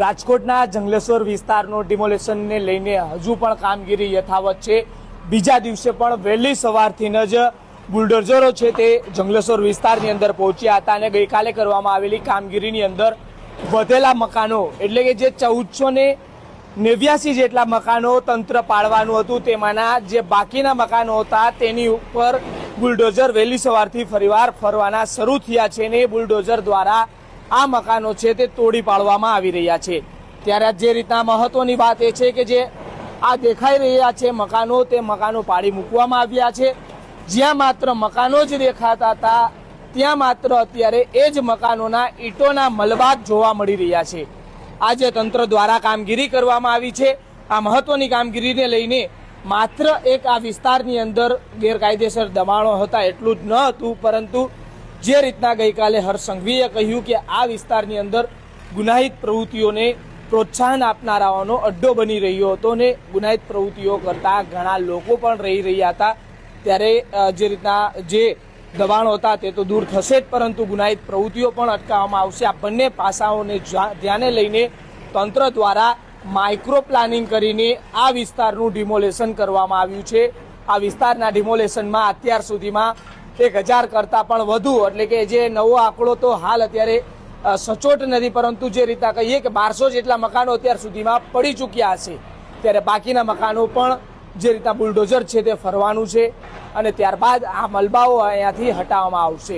રાજકોટના જંગલેશ્વર વિસ્તારનો ડિમોલેશનને લઈને હજુ પણ કામગીરી યથાવત છે। બીજા દિવસે પણ વહેલી સવારથી જ બુલડોઝરો છે તે જંગલેશ્વર વિસ્તારની અંદર પહોંચ્યા હતા અને ગઈકાલે કરવામાં આવેલી કામગીરીની અંદર વધેલા મકાનો એટલે કે જે 1489 જેટલા મકાનો તંત્ર પાડવાનું હતું તેમાંના જે બાકીના મકાનો હતા તેની ઉપર બુલડોઝર વહેલી સવારથી ફરીવાર ફરવાના શરૂ થયા છે અને બુલડોઝર દ્વારા આ મકાનો છે તે તોડી પાડવામાં આવી રહ્યા છે। ત્યારે જે રીતના મહત્વની વાત એ છે કે જે આ દેખાઈ રહ્યા છે મકાનો, તે મકાનો પાડી મૂકવામાં આવ્યા છે। જ્યાં માત્ર મકાનો જ દેખાતા હતા ત્યાં માત્ર અત્યારે એ જ મકાનોના ઈંટોના મલબા જોવા મળી રહ્યા છે। આજે તંત્ર દ્વારા કામગીરી કરવામાં આવી છે। આ મહત્વની કામગીરીને લઈને માત્ર એક આ વિસ્તારની અંદર ગેરકાયદેસર દબાણો હતા એટલું જ ન હતું, પરંતુ જે રીતના ગઈકાલે હર્ષ સંઘવીએ કહ્યું કે આ વિસ્તારની અંદર ગુનાહિત પ્રવૃત્તિઓને પ્રોત્સાહન આપનારાઓનો અડ્ડો બની રહ્યો હતો ને ગુનાહિત પ્રવૃત્તિઓ કરતા ઘણા લોકો પણ રહી રહ્યા હતા। ત્યારે જે રીતના જે દબાણો હતા તે તો દૂર થશે જ, પરંતુ ગુનાહિત પ્રવૃત્તિઓ પણ અટકાવવામાં આવશે। આ બંને પાસાઓને ધ્યાને લઈને તંત્ર દ્વારા માઇક્રો પ્લાનિંગ કરીને આ વિસ્તારનું ડિમોલેશન કરવામાં આવ્યું છે। આ વિસ્તારના ડિમોલેશનમાં અત્યાર સુધીમાં 1000 કરતાં પણ વધુ એટલે કે જે નવો આંકડો તો હાલ અત્યારે સચોટ નથી, પરંતુ જે રીતના કહીએ કે 1200 જેટલા મકાનો અત્યાર સુધીમાં પડી ચૂક્યા હશે। ત્યારે બાકીના મકાનો પણ જે રીતના બુલડોઝર છે તે ફરવાનું છે અને ત્યારબાદ આ મલબાઓ અહીંયાથી હટાવવામાં આવશે।